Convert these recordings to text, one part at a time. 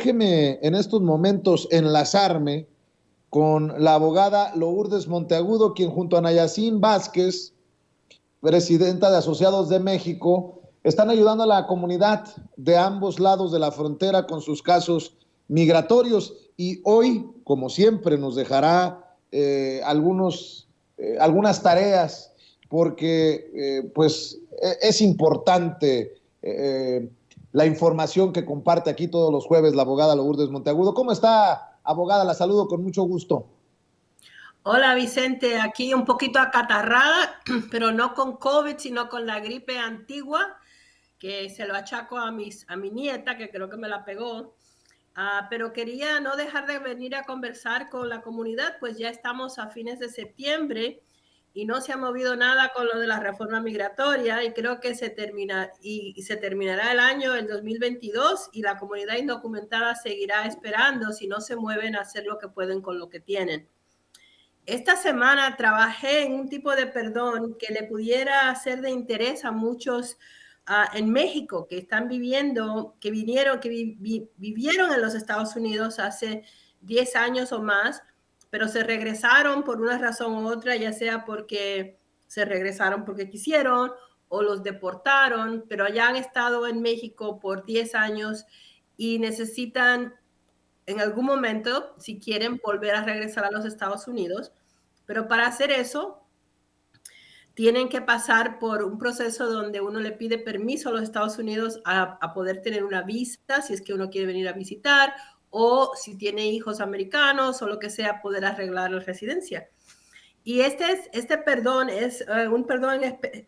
Déjeme en estos momentos enlazarme con la abogada Lourdes Monteagudo, quien junto a Nayacín Vázquez, presidenta de Asociados de México, están ayudando a la comunidad de ambos lados de la frontera con sus casos migratorios. Y hoy, como siempre, nos dejará algunas tareas, porque es importante la información que comparte aquí todos los jueves la abogada Lourdes Monteagudo. ¿Cómo está, abogada? La saludo con mucho gusto. Hola Vicente, aquí un poquito acatarrada, pero no con COVID, sino con la gripe antigua, que se lo achaco a mi nieta, que creo que me la pegó. Pero quería no dejar de venir a conversar con la comunidad, pues ya estamos a fines de septiembre y no se ha movido nada con lo de la reforma migratoria y creo que se terminará el año, el 2022, y la comunidad indocumentada seguirá esperando si no se mueven a hacer lo que pueden con lo que tienen. Esta semana trabajé en un tipo de perdón que le pudiera ser de interés a muchos en México que están viviendo, que vinieron, vivieron en los Estados Unidos hace 10 años o más, pero se regresaron por una razón u otra, ya sea porque se regresaron porque quisieron o los deportaron, pero ya han estado en México por 10 años y necesitan en algún momento, si quieren, volver a regresar a los Estados Unidos, pero para hacer eso tienen que pasar por un proceso donde uno le pide permiso a los Estados Unidos a poder tener una visa, si es que uno quiere venir a visitar, o si tiene hijos americanos o lo que sea, poder arreglar la residencia. Y este perdón es un perdón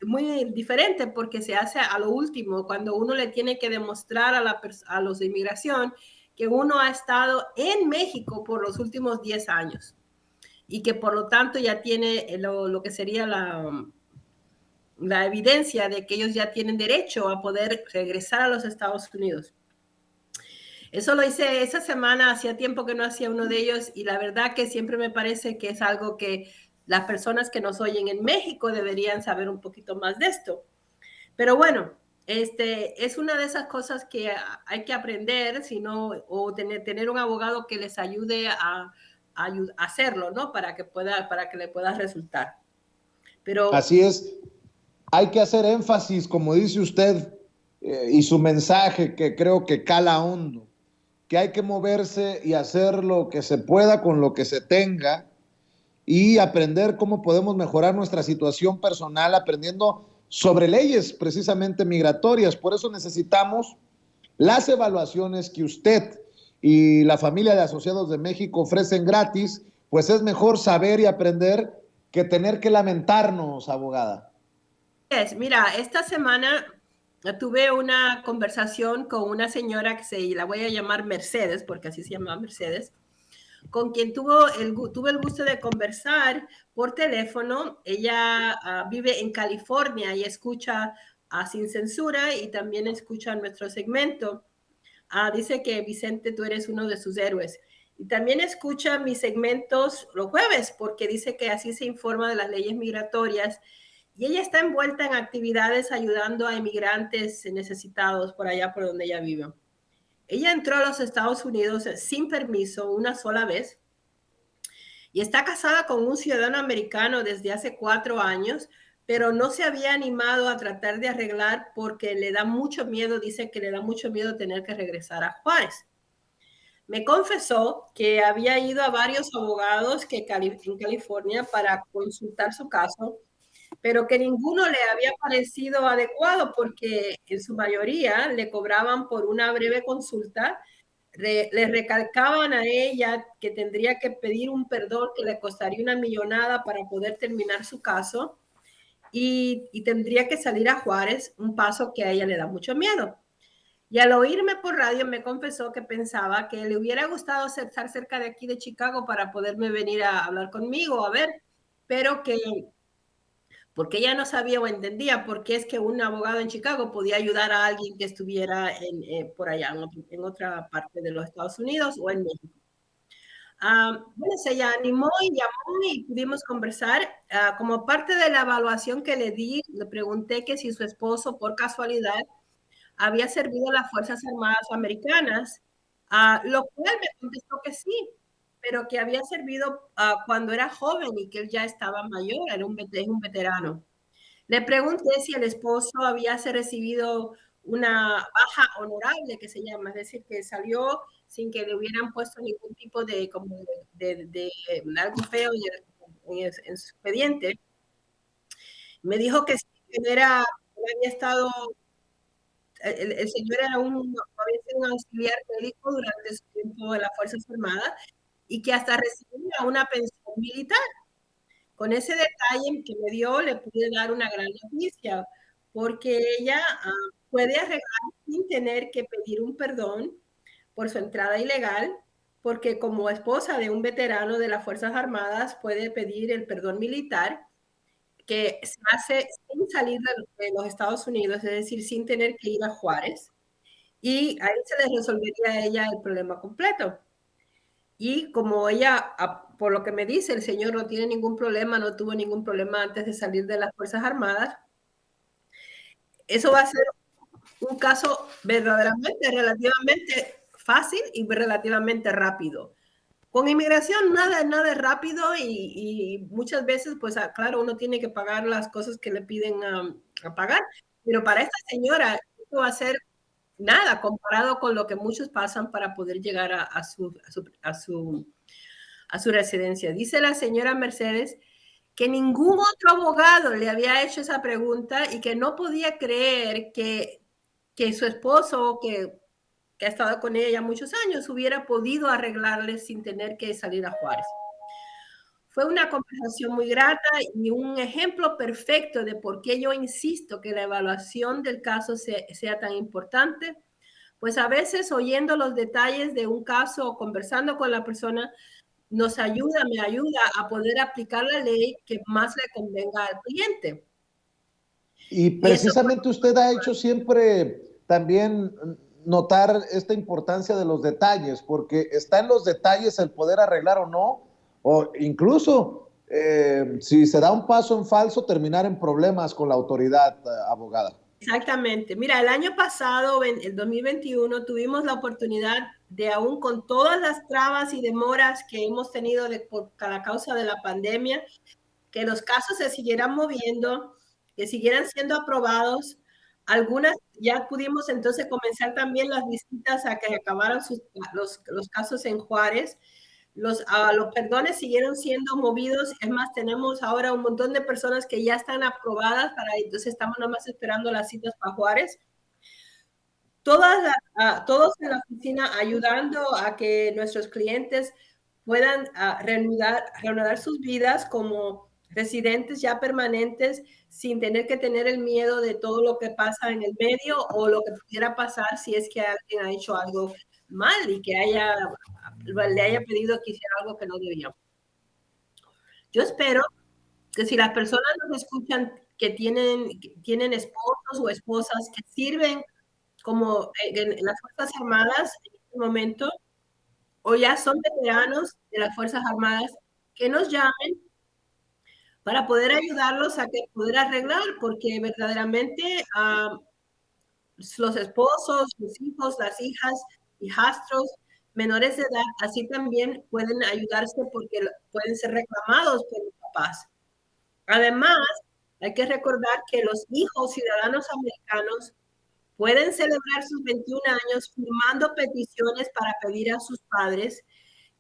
muy diferente porque se hace a lo último, cuando uno le tiene que demostrar a los de inmigración que uno ha estado en México por los últimos 10 años y que por lo tanto ya tiene lo que sería la evidencia de que ellos ya tienen derecho a poder regresar a los Estados Unidos. Eso lo hice esa semana, hacía tiempo que no hacía uno de ellos y la verdad que siempre me parece que es algo que las personas que nos oyen en México deberían saber un poquito más de esto. Pero bueno, es una de esas cosas que hay que aprender, sino, o tener un abogado que les ayude a hacerlo, ¿no? Para que le pueda resultar. Pero Así es, hay que hacer énfasis, como dice usted, y su mensaje que creo que cala hondo, que hay que moverse y hacer lo que se pueda con lo que se tenga y aprender cómo podemos mejorar nuestra situación personal aprendiendo sobre leyes precisamente migratorias. Por eso necesitamos las evaluaciones que usted y la familia de Asociados de México ofrecen gratis, pues es mejor saber y aprender que tener que lamentarnos, abogada. mira, esta semana tuve una conversación con una señora la voy a llamar Mercedes, porque así se llama Mercedes, con quien tuve el gusto de conversar por teléfono. Ella vive en California y escucha Sin Censura y también escucha nuestro segmento. Dice que Vicente, tú eres uno de sus héroes. Y también escucha mis segmentos los jueves porque dice que así se informa de las leyes migratorias. Y ella está envuelta en actividades ayudando a inmigrantes necesitados por allá por donde ella vive. Ella entró a los Estados Unidos sin permiso una sola vez y está casada con un ciudadano americano desde hace 4 años, pero no se había animado a tratar de arreglar porque le da mucho miedo, dice que le da mucho miedo tener que regresar a Juárez. Me confesó que había ido a varios abogados en California para consultar su caso, pero que ninguno le había parecido adecuado porque en su mayoría le cobraban por una breve consulta, le recalcaban a ella que tendría que pedir un perdón que le costaría una millonada para poder terminar su caso y tendría que salir a Juárez, un paso que a ella le da mucho miedo. Y al oírme por radio me confesó que pensaba que le hubiera gustado estar cerca de aquí de Chicago para poderme venir a hablar conmigo, a ver, pero que porque ella no sabía o entendía por qué es que un abogado en Chicago podía ayudar a alguien que estuviera por allá, en otra parte de los Estados Unidos o en México. Bueno, se animó y llamó y pudimos conversar. Como parte de la evaluación que le di, le pregunté que si su esposo, por casualidad, había servido a las Fuerzas Armadas Americanas Lo cual me contestó que sí, pero que había servido cuando era joven y que él ya estaba mayor, es un veterano. Le pregunté si el esposo había recibido una baja honorable, que se llama, es decir, que salió sin que le hubieran puesto ningún tipo de, como de algo feo en su expediente. Me dijo que sí, que era, había estado, el señor había sido un auxiliar médico durante su tiempo en las Fuerzas Armadas y que hasta recibía una pensión militar. Con ese detalle que me dio, le pude dar una gran noticia, porque ella puede arreglar sin tener que pedir un perdón por su entrada ilegal, porque como esposa de un veterano de las Fuerzas Armadas puede pedir el perdón militar, que se hace sin salir de los Estados Unidos, es decir, sin tener que ir a Juárez, y ahí se le resolvería a ella el problema completo. Y como ella, por lo que me dice, el señor no tiene ningún problema, no tuvo ningún problema antes de salir de las Fuerzas Armadas, eso va a ser un caso verdaderamente, relativamente fácil y relativamente rápido. Con inmigración nada es rápido y muchas veces, pues claro, uno tiene que pagar las cosas que le piden a pagar, pero para esta señora esto va a ser nada comparado con lo que muchos pasan para poder llegar a su residencia. Dice la señora Mercedes que ningún otro abogado le había hecho esa pregunta y que no podía creer que su esposo, que ha estado con ella ya muchos años, hubiera podido arreglarle sin tener que salir a Juárez. Fue una conversación muy grata y un ejemplo perfecto de por qué yo insisto que la evaluación del caso sea tan importante, pues a veces oyendo los detalles de un caso o conversando con la persona, me ayuda a poder aplicar la ley que más le convenga al cliente. Y Y eso precisamente usted ha hecho siempre también notar esta importancia de los detalles, porque está en los detalles el poder arreglar o no, o incluso si se da un paso en falso, terminar en problemas con la autoridad abogada. exactamente. Mira, el año pasado, el 2021, tuvimos la oportunidad de, aún con todas las trabas y demoras que hemos tenido por la causa de la pandemia, que los casos se siguieran moviendo, que siguieran siendo aprobados. Algunas ya pudimos entonces comenzar también las visitas a que acabaran los casos en Juárez. Los perdones siguieron siendo movidos. Es más, tenemos ahora un montón de personas que ya están aprobadas, entonces estamos nada más esperando las citas para Juárez. Todos en la oficina ayudando a que nuestros clientes puedan reanudar sus vidas como residentes ya permanentes sin tener que tener el miedo de todo lo que pasa en el medio o lo que pudiera pasar si es que alguien ha hecho algo mal y que le haya pedido que hiciera algo que no debía. Yo espero que si las personas nos escuchan que tienen esposos o esposas que sirven como en las Fuerzas Armadas en este momento, o ya son veteranos de las Fuerzas Armadas, que nos llamen para poder ayudarlos a poder arreglar, porque verdaderamente los esposos, los hijos, las hijas, hijastros, menores de edad, así también pueden ayudarse porque pueden ser reclamados por los papás. Además, hay que recordar que los hijos ciudadanos americanos pueden celebrar sus 21 años firmando peticiones para pedir a sus padres,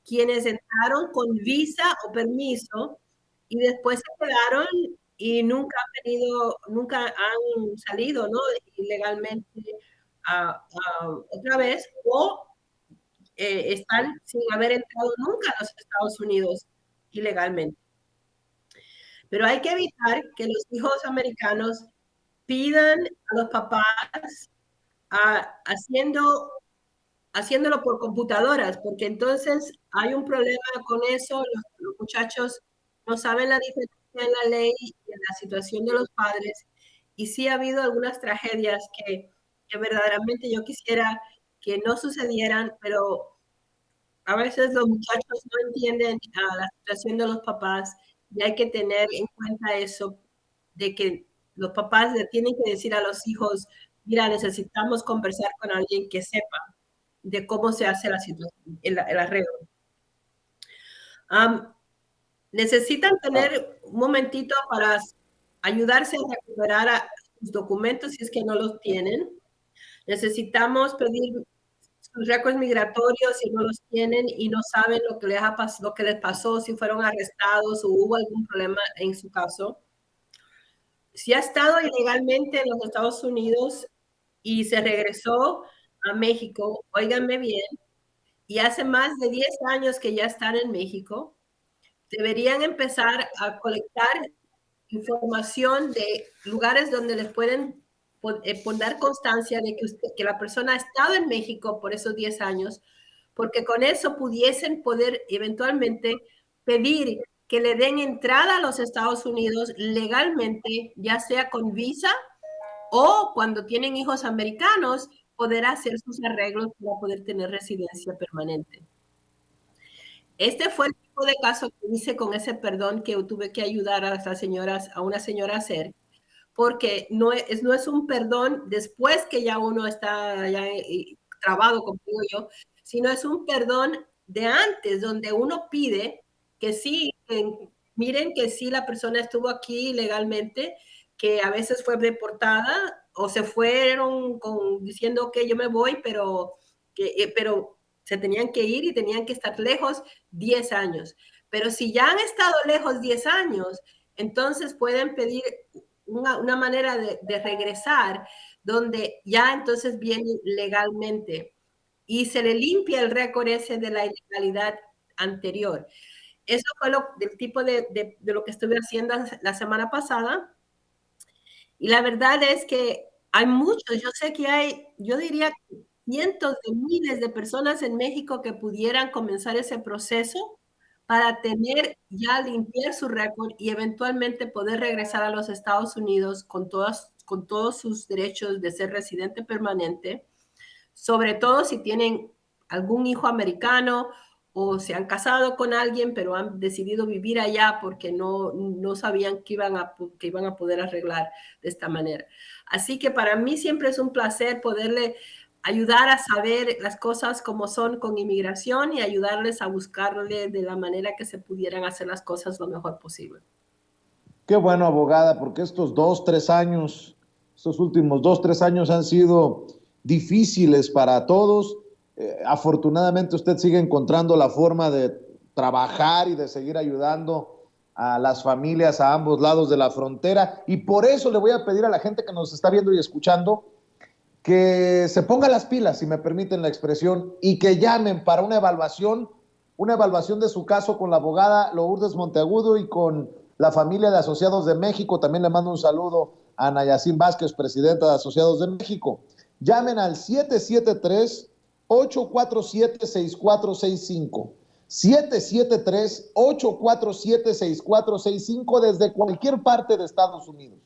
quienes entraron con visa o permiso y después se quedaron y nunca han salido, ¿no? Ilegalmente otra vez, o están sin haber entrado nunca a los Estados Unidos ilegalmente. Pero hay que evitar que los hijos americanos pidan a los papás haciéndolo por computadoras, porque entonces hay un problema con eso, los muchachos no saben la diferencia en la ley y en la situación de los padres, y sí ha habido algunas tragedias que verdaderamente yo quisiera que no sucedieran, pero a veces los muchachos no entienden la situación de los papás y hay que tener en cuenta eso, de que los papás le tienen que decir a los hijos, mira, necesitamos conversar con alguien que sepa. de cómo se hace la situación, el arreglo. Necesitan tener un momentito para ayudarse a recuperar sus documentos si es que no los tienen. Necesitamos pedir sus récords migratorios si no los tienen y no saben lo que les pasó, si fueron arrestados o hubo algún problema en su caso. Si ha estado ilegalmente en los Estados Unidos y se regresó a México, óiganme bien, y hace más de 10 años que ya están en México, deberían empezar a colectar información de lugares donde les pueden poner constancia de que la persona ha estado en México por esos 10 años, porque con eso pudiesen poder eventualmente pedir que le den entrada a los Estados Unidos legalmente, ya sea con visa o cuando tienen hijos americanos, poder hacer sus arreglos para poder tener residencia permanente. Este fue el tipo de caso que hice con ese perdón que tuve que ayudar a una señora a hacer, porque no es un perdón después que ya uno está ya trabado, como digo yo, sino es un perdón de antes, donde uno pide que sí, miren que sí la persona estuvo aquí legalmente, que a veces fue deportada o se fueron diciendo que yo me voy, pero se tenían que ir y tenían que estar lejos 10 años. Pero si ya han estado lejos 10 años, entonces pueden pedir una manera de regresar donde ya entonces viene legalmente y se le limpia el récord ese de la ilegalidad anterior. Eso fue el tipo de lo que estuve haciendo la semana pasada. Y la verdad es que hay muchos, yo sé que yo diría cientos de miles de personas en México que pudieran comenzar ese proceso para tener ya limpiar su récord y eventualmente poder regresar a los Estados Unidos con todos sus derechos de ser residente permanente, sobre todo si tienen algún hijo americano o se han casado con alguien, pero han decidido vivir allá porque no sabían que iban a poder arreglar de esta manera. Así que para mí siempre es un placer poderle ayudar a saber las cosas como son con inmigración y ayudarles a buscarle de la manera que se pudieran hacer las cosas lo mejor posible. Qué bueno, abogada, porque estos estos últimos 2, 3 años han sido difíciles para todos. Afortunadamente usted sigue encontrando la forma de trabajar y de seguir ayudando a las familias a ambos lados de la frontera. Y por eso le voy a pedir a la gente que nos está viendo y escuchando que se ponga las pilas, si me permiten la expresión, y que llamen para una evaluación de su caso con la abogada Lourdes Monteagudo y con la familia de Asociados de México. También le mando un saludo a Ana Yacine Vázquez, presidenta de Asociados de México. Llamen al 773-847-6465. 773-847-6465 desde cualquier parte de Estados Unidos.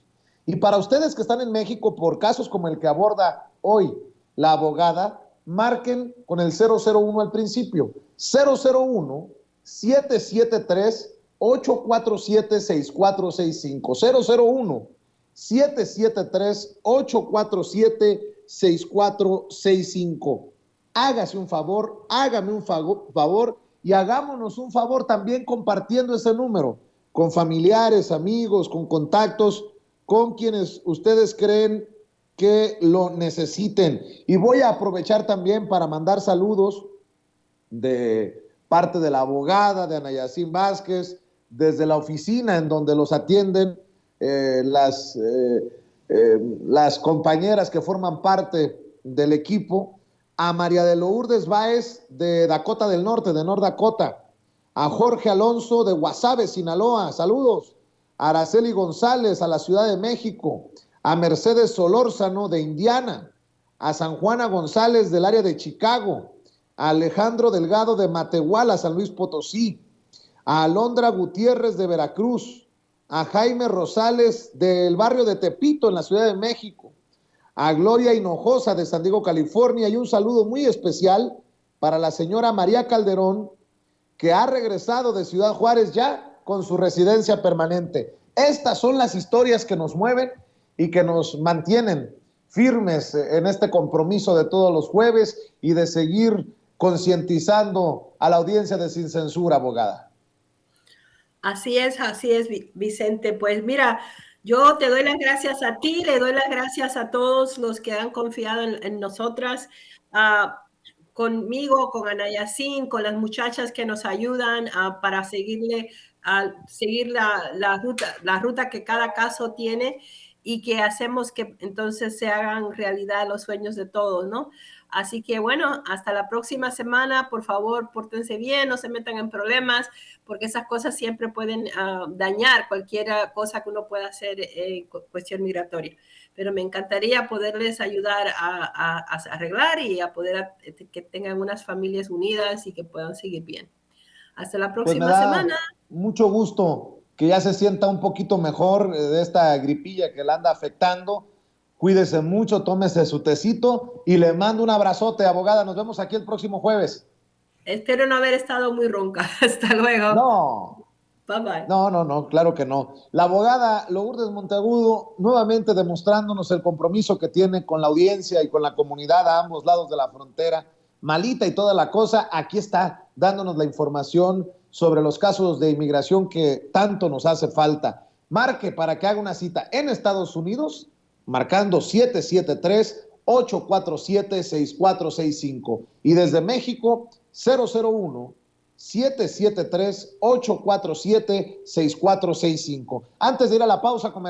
Y para ustedes que están en México por casos como el que aborda hoy la abogada, marquen con el 001 al principio. 001-773-847-6465. 001-773-847-6465. Hágase un favor, hágame un favor y hagámonos un favor también compartiendo ese número con familiares, amigos, con contactos, con quienes ustedes creen que lo necesiten. Y voy a aprovechar también para mandar saludos de parte de la abogada, de Ana Yacine Vázquez, desde la oficina en donde los atienden las compañeras que forman parte del equipo, a María de Lourdes Báez de Dakota del Norte, de North Dakota, a Jorge Alonso de Guasave, Sinaloa, saludos, a Araceli González a la Ciudad de México, a Mercedes Solórzano de Indiana, a San Juana González del área de Chicago, a Alejandro Delgado de Matehuala, San Luis Potosí, a Alondra Gutiérrez de Veracruz, a Jaime Rosales del barrio de Tepito en la Ciudad de México, a Gloria Hinojosa de San Diego, California, y un saludo muy especial para la señora María Calderón, que ha regresado de Ciudad Juárez ya con su residencia permanente. Estas son las historias que nos mueven y que nos mantienen firmes en este compromiso de todos los jueves y de seguir concientizando a la audiencia de Sin Censura, abogada. Así es, Vicente. Pues mira, yo te doy las gracias a ti, le doy las gracias a todos los que han confiado en nosotras, conmigo, con Ana Yacine, con las muchachas que nos ayudan para seguir la ruta que cada caso tiene y que hacemos que entonces se hagan realidad los sueños de todos, ¿no? Así que bueno, hasta la próxima semana. Por favor, pórtense bien, no se metan en problemas, porque esas cosas siempre pueden dañar cualquier cosa que uno pueda hacer en cuestión migratoria. Pero me encantaría poderles ayudar a arreglar y a poder que tengan unas familias unidas y que puedan seguir bien. Hasta la Pues me próxima da semana. mucho gusto que ya se sienta un poquito mejor de esta gripilla que la anda afectando. Cuídese mucho, tómese su tecito y le mando un abrazote, abogada. Nos vemos aquí el próximo jueves. Espero no haber estado muy ronca. Hasta luego. No, Bye bye. no, claro que no. La abogada Lourdes Monteagudo nuevamente demostrándonos el compromiso que tiene con la audiencia y con la comunidad a ambos lados de la frontera. Malita y toda la cosa, aquí está dándonos la información sobre los casos de inmigración que tanto nos hace falta. Marque para que haga una cita en Estados Unidos, marcando 773-847-6465. Y desde México, 001-773-847-6465. Antes de ir a la pausa comercial,